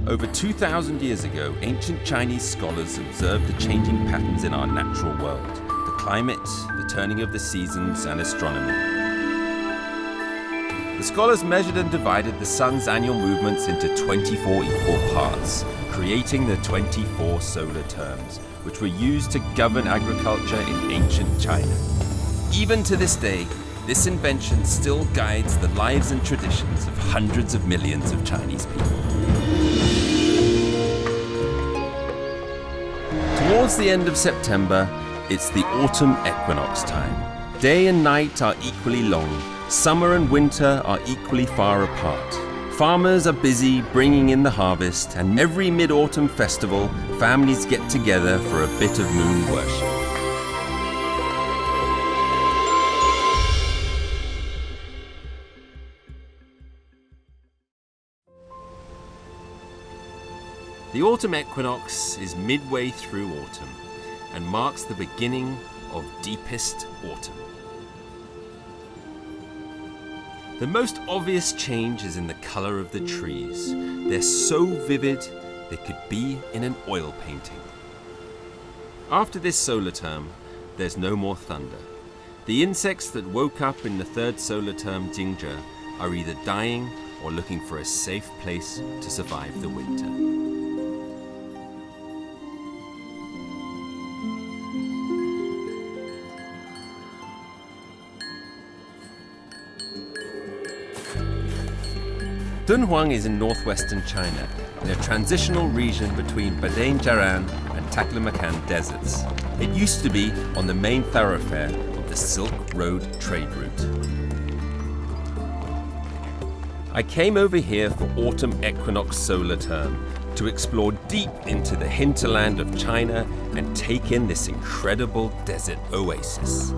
Over 2,000 years ago, ancient Chinese scholars observed the changing patterns in our natural world, the climate, the turning of the seasons, and astronomy. The scholars measured and divided the sun's annual movements into 24 equal parts, creating the 24 solar terms, which were used to govern agriculture in ancient China. Even to this day, this invention still guides the lives and traditions of hundreds of millions of Chinese people. Towards the end of September, it's the autumn equinox time. Day and night are equally long. Summer and winter are equally far apart. Farmers are busy bringing in the harvest, and every mid-autumn festival, families get together for a bit of moon worship. The autumn equinox is midway through autumn and marks the beginning of deepest autumn. The most obvious change is in the color of the trees. They're so vivid they could be in an oil painting. After this solar term, there's no more thunder. The insects that woke up in the third solar term Jingzhe are either dying or looking for a safe place to survive the winter. Dunhuang is in northwestern China, in a transitional region between Badain-Jaran and Taklamakan deserts. It used to be on the main thoroughfare of the Silk Road trade route. I came over here for autumn equinox solar term to explore deep into the hinterland of China and take in this incredible desert oasis.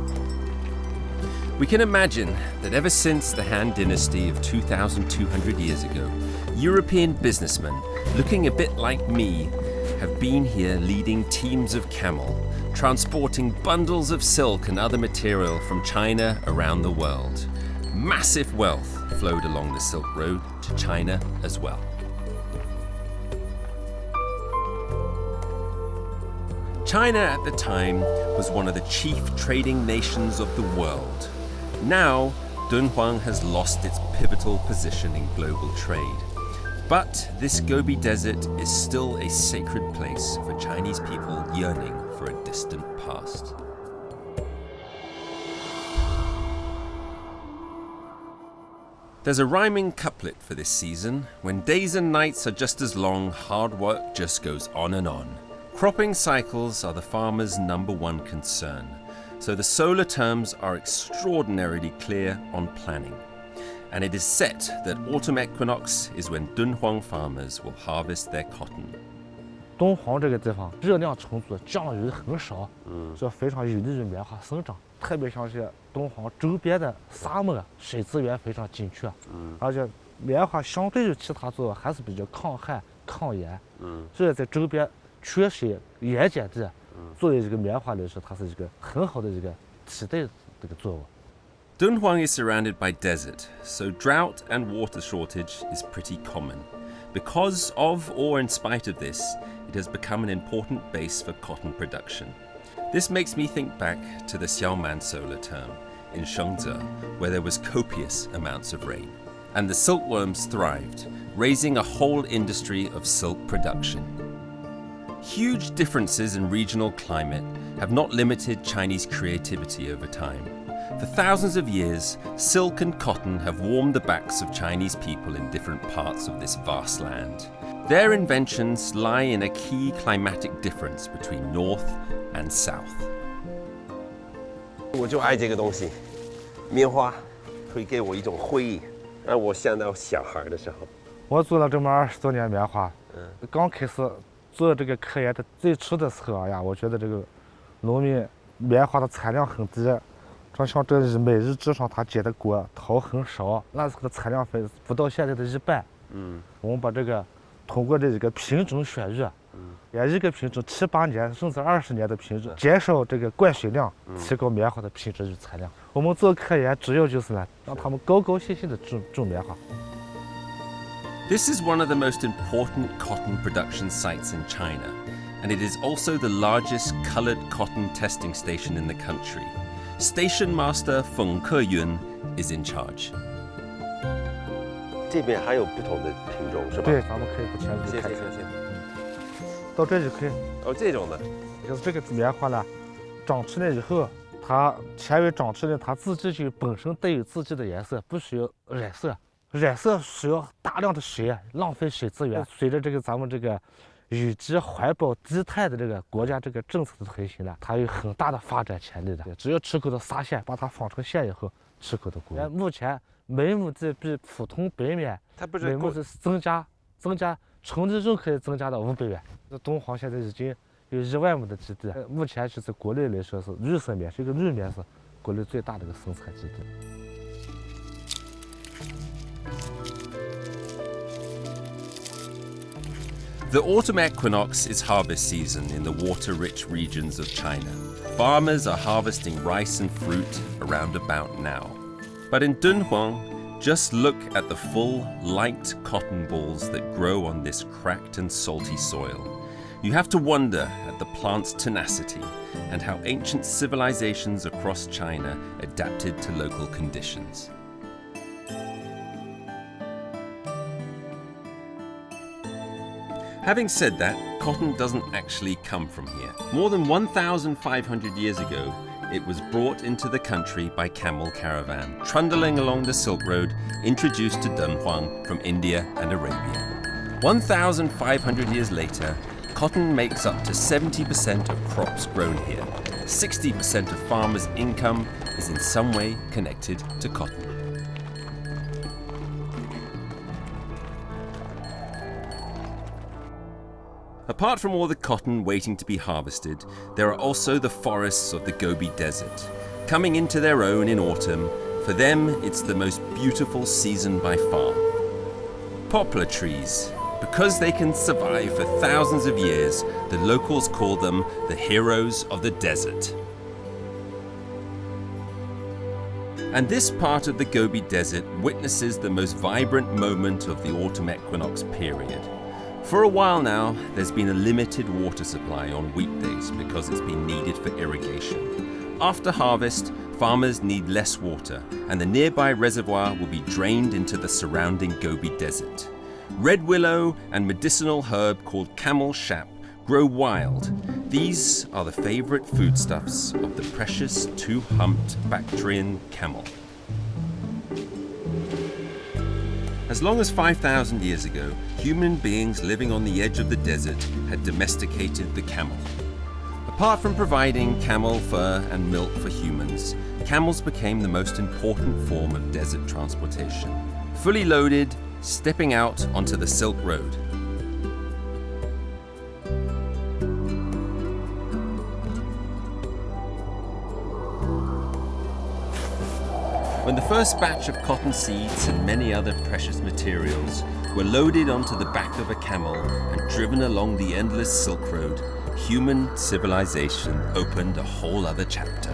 We can imagine that ever since the Han Dynasty of 2,200 years ago, European businessmen, looking a bit like me, have been here leading teams of camel, transporting bundles of silk and other material from China around the world. Massive wealth flowed along the Silk Road to China as well. China at the time was one of the chief trading nations of the world. Now, Dunhuang has lost its pivotal position in global trade. But this Gobi Desert is still a sacred place for Chinese people yearning for a distant past. There's a rhyming couplet for this season. When days and nights are just as long, hard work just goes on and on. Cropping cycles are the farmer's number one concern. So the solar terms are extraordinarily clear on planning. And it is set that autumn equinox is when Dunhuang farmers will harvest their cotton. 敦煌这个地方热量充足，降雨很少，这非常有利于棉花生长。特别像是敦煌周边的沙漠，水资源非常紧缺，而且棉花相对于其他作物还是比较抗旱、抗炎，所以在周边缺水盐碱地。作为这个棉花来说，它是一个很好的这个替代这个作物。Dunhuang is surrounded by desert, so drought and water shortage is pretty common. Because of or in spite of this, it has become an important base for cotton production. This makes me think back to the Xiaoman solar term in Shengze, where there was copious amounts of rain. And the silkworms thrived, raising a whole industry of silk production. Huge differences in regional climate have not limited Chinese creativity over time. For thousands of years, silk and cotton have warmed the backs of Chinese people in different parts of this vast land. Their inventions lie in a key climatic difference between north and south. 我就爱这个东西，棉花会给我一种回忆，让我想到小孩的时候。我做了这么20多年棉花，刚开始做这个科研的最初的时候呀，我觉得这个农民棉花的产量很低，像这里每日至少他结的果桃很少，那时候的产量不到现在的1半。我们把这个通过这个品种选育，也一个品种7、8年甚至20年的品种，减少这个灌水量，提高棉花的品质与产量。我们做科研主要就是呢，让他们高高兴兴的种棉花。This is one of the most important cotton production sites in China, and it is also the largest colored cotton testing station in the country. Station Master Feng Keyun is in charge. 这边还有不同的品种是吧？对，咱们可以不前步看。到这就可以。哦，这种的，就是这个棉花呢，长出来以后，它前面长出来，它自己就本身带有自己的颜色，不需要染色。染色需要大量的水，浪费水资源。随着这个咱们这个有机环保低碳的这个国家这个政策的推行呢，它有很大的发展潜力的。只要吃口的纱线，把它纺成线以后，吃口的谷。目前每亩地比普通白棉，每亩是增加纯利润可以增加到500元。这敦煌现在已经有1万亩的基地，目前就是国内来说是绿色棉，这个绿棉是国内最大的一个生产基地。The autumn equinox is harvest season in the water-rich regions of China. Farmers are harvesting rice and fruit around about now. But in Dunhuang, just look at the full, light cotton balls that grow on this cracked and salty soil. You have to wonder at the plant's tenacity and how ancient civilizations across China adapted to local conditions. Having said that, cotton doesn't actually come from here. More than 1,500 years ago, it was brought into the country by camel caravan, trundling along the Silk Road, introduced to Dunhuang from India and Arabia. 1,500 years later, cotton makes up to 70% of crops grown here. 60% of farmers' income is in some way connected to cotton. Apart from all the cotton waiting to be harvested, there are also the forests of the Gobi Desert. Coming into their own in autumn, for them it's the most beautiful season by far. Poplar trees. Because they can survive for thousands of years, the locals call them the heroes of the desert. And this part of the Gobi Desert witnesses the most vibrant moment of the autumn equinox period. For a while now, there's been a limited water supply on weekdays because it's been needed for irrigation. After harvest, farmers need less water, and the nearby reservoir will be drained into the surrounding Gobi Desert. Red willow and medicinal herb called camel shap grow wild. These are the favorite foodstuffs of the precious two-humped Bactrian camel. As long as 5,000 years ago, human beings living on the edge of the desert had domesticated the camel. Apart from providing camel fur and milk for humans, camels became the most important form of desert transportation. Fully loaded, stepping out onto the Silk Road. When the first batch of cotton seeds and many other precious materials were loaded onto the back of a camel and driven along the endless Silk Road, human civilization opened a whole other chapter.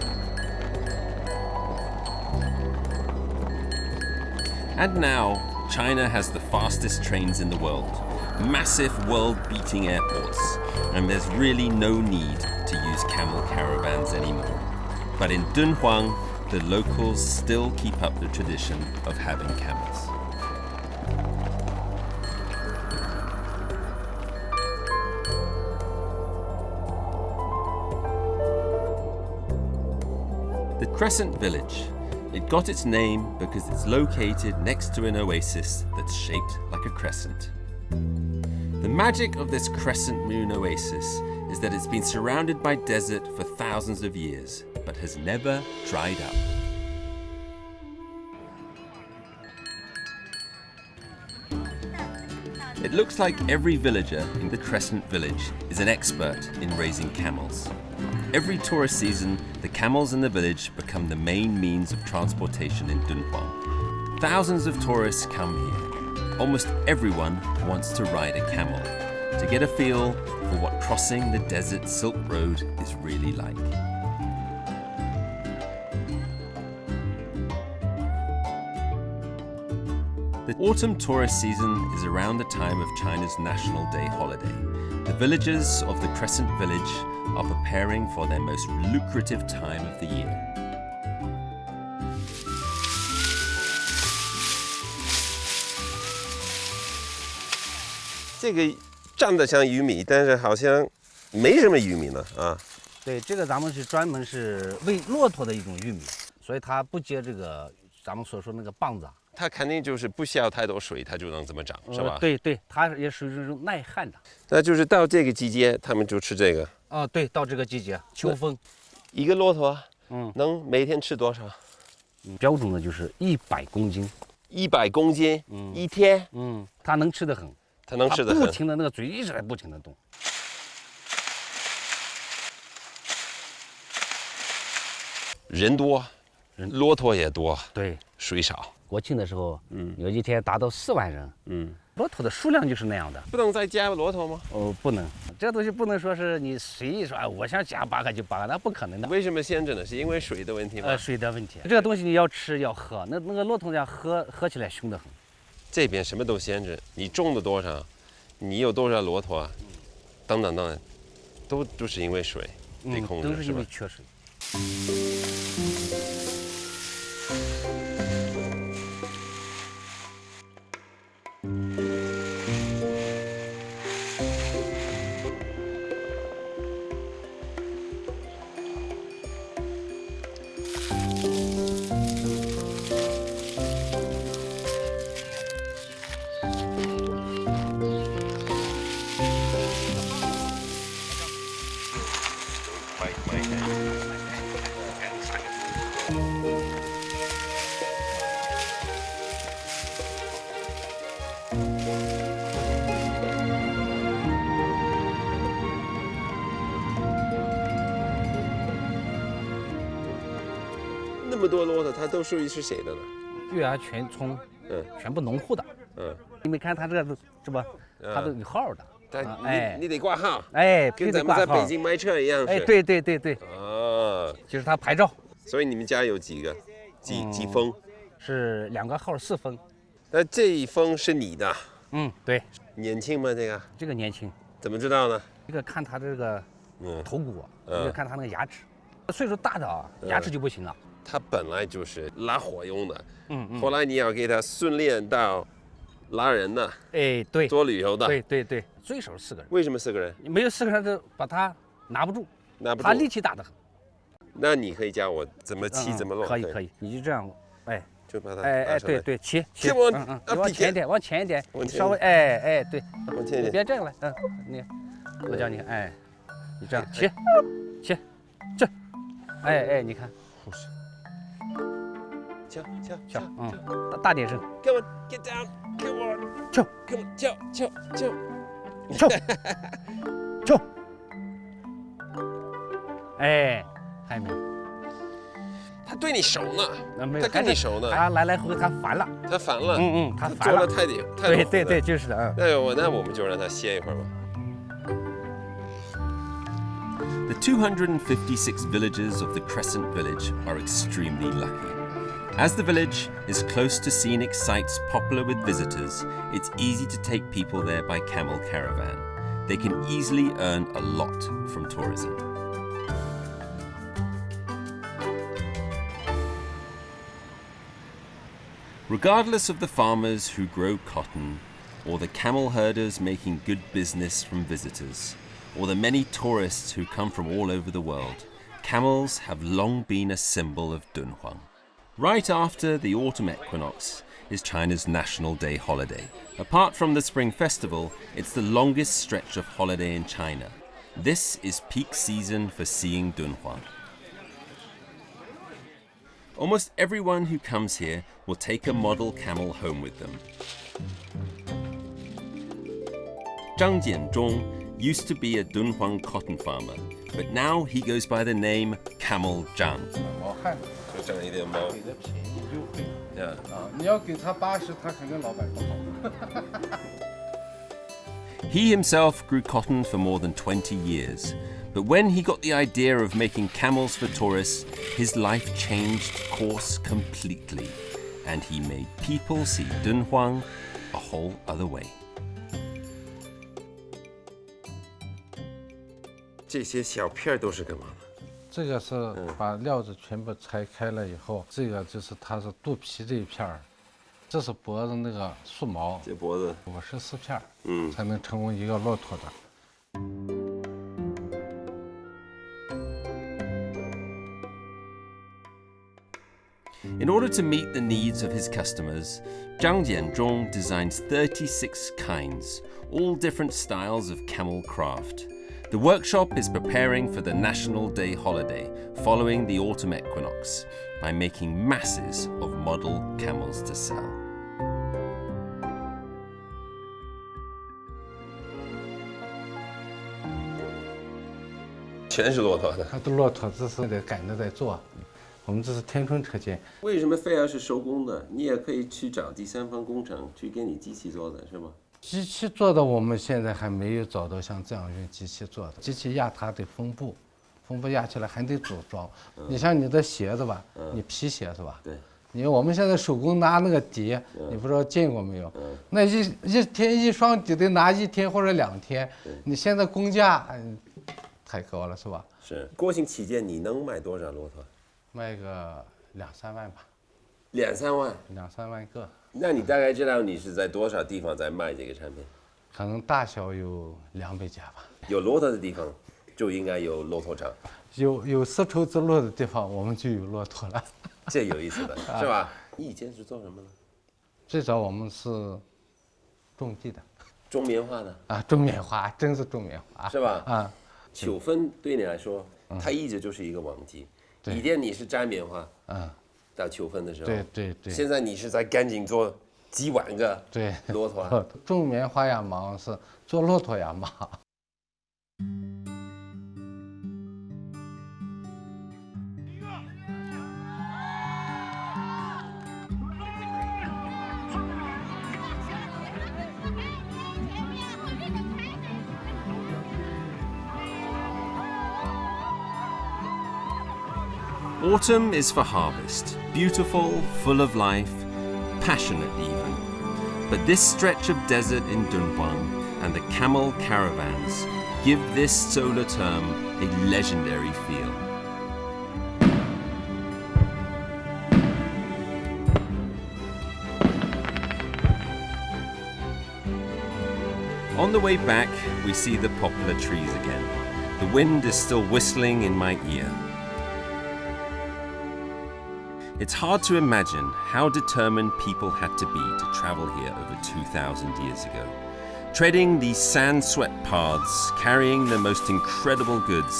And now, China has the fastest trains in the world, massive world-beating airports, and there's really no need to use camel caravans anymore. But in Dunhuang, the locals still keep up the tradition of having camels. The Crescent Village. It got its name because it's located next to an oasis that's shaped like a crescent. The magic of this crescent moon oasis is that it's been surrounded by desert for thousands of years, but has never dried up. It looks like every villager in the Crescent Village is an expert in raising camels. Every tourist season, the camels in the village become the main means of transportation in Dunhuang. Thousands of tourists come here. Almost everyone wants to ride a camel, to get a feel for what crossing the desert Silk Road is really like. The autumn tourist season is around the time of China's National Day holiday. The villagers of the Crescent Village are preparing for their most lucrative time of the year. 这个长得像玉米，但是好像没什么玉米呢啊。对，这个咱们是专门是喂骆驼的一种玉米，所以它不结这个咱们所说那个棒子。它肯定就是不需要太多水，它就能这么长，是吧？对对，它也属于这种耐旱的。那就是到这个季节，他们就吃这个。啊，对，到这个季节，秋分。一个骆驼，能每天吃多少？标准的就是100公斤。100公斤，一天。它能吃得很。它能吃得很。不停的那个嘴一直在不停的动。人多，骆驼也多，对，水少。国庆的时候，有一天达到4万人，骆驼的数量就是那样的。不能再加骆驼吗？不能，这个东西不能说是你随意说，我想加8个就8个，那不可能的。为什么限制呢？是因为水的问题吗？水的问题。这个东西你要吃要喝，那个骆驼要喝起来凶得很。这边什么都限制，你种的多少，你有多少骆驼，等等等等，都是因为水得控制，都是因为缺水。那么多骆驼，它都属于是谁的呢？月牙全村，全部农户的，你没看它这个是吧？它都有号的。你得挂号，跟咱们在北京买车一样。对对对对。就是它牌照。所以你们家有几个？几封？是2个号4封。那这一封是你的？对。年轻吗？这个年轻。怎么知道呢？一个看它这个头骨，一个看它那个牙齿。岁数大的啊，牙齿就不行了。它本来就是拉火用的，后来你要给它训练到拉人的，对，做旅游的，对，最少4个人。为什么4个人？没有4个人就把它拿不住，它力气大得很。那你可以教我怎么骑，怎么落？可以，你就这样，就把它，对，骑，你往前一点，稍微，对，往前一点，别这样了，我教你，你这样骑，这，你看。跳，大点声。Come on, get down. Come on. 跳 ，Come on， 跳。跳。还没。他对你熟呢，没有，他跟你熟呢。他来回他烦了。他烦了。他烦了。做了太多。对，就是的。那我们就让他歇一会儿吧。The 256 villagers of the Crescent Village are extremely lucky. As the village is close to scenic sites popular with visitors, it's easy to take people there by camel caravan. They can easily earn a lot from tourism. Regardless of the farmers who grow cotton, or the camel herders making good business from visitors, or the many tourists who come from all over the world, camels have long been a symbol of Dunhuang. Right after the autumn equinox is China's National Day holiday. Apart from the Spring Festival, it's the longest stretch of holiday in China. This is peak season for seeing Dunhuang. Almost everyone who comes here will take a model camel home with them. Zhang Jianzhong used to be a Dunhuang cotton farmer, but now he goes by the name Camel Zhang. 就挣一点毛。给的便宜优惠。你要给他80，他肯定老板不好。He himself grew cotton for more than 20 years, but when he got the idea of making camels for tourists, his life changed course completely. and he made people see Dunhuang a whole other way. 这些小片都是干嘛的？这个是把料子全部拆开了以后，这个就是它是肚皮这一片儿，这是脖子那个竖毛，这脖子54片儿，嗯才能成为一个骆驼的。In order to meet the needs of his customers, Zhang Jianzhong designs 36 kinds, all different styles of camel craft. The workshop is preparing for the National Day holiday following the autumn equinox by making masses of model camels to sell. 全是骆驼的。它的骆驼这是得赶着在做，我们这是天春车间。为什么非要是手工的？你也可以去找第三方工程去给你机器做的，是吗？机器做的我们现在还没有找到像这样用机器做的，机器压它得封布，封布压起来还得组装。你像你的鞋子吧，你皮鞋是吧？对。我们现在手工拿那个底，你不知道见过没有？那一天一双底得拿1天或者2天，你现在工价太高了是吧？是。国庆期间你能卖多少骆驼？卖个2、3万吧。2、3万。2、3万个。那你大概知道你是在多少地方在卖这个产品？可能大小有200家吧。有骆驼的地方，就应该有骆驼场。有丝绸之路的地方，我们就有骆驼了。这有意思的是吧？你以前是做什么的？最早我们是种地的，种棉花的啊，种棉花，真是种棉花，是吧？啊，秋分对你来说，它一直就是一个旺季。以前你是摘棉花，到秋分的时候，对。现在你是在赶紧做几万个骆驼。种棉花也忙，是做骆驼也忙。Autumn is for harvest, beautiful, full of life, passionate even. But this stretch of desert in Dunhuang and the camel caravans give this solar term a legendary feel. On the way back, we see the poplar trees again. The wind is still whistling in my ear. It's hard to imagine how determined people had to be to travel here over 2,000 years ago. Treading these sand-swept paths, carrying the most incredible goods,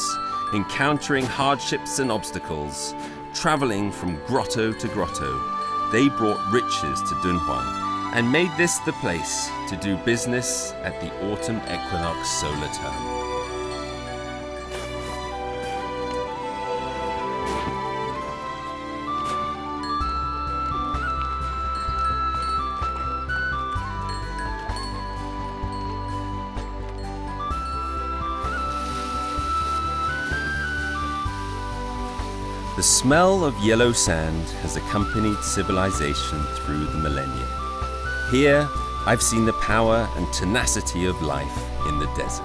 encountering hardships and obstacles, traveling from grotto to grotto, they brought riches to Dunhuang and made this the place to do business at the autumn equinox solar term. The smell of yellow sand has accompanied civilization through the millennia. Here, I've seen the power and tenacity of life in the desert.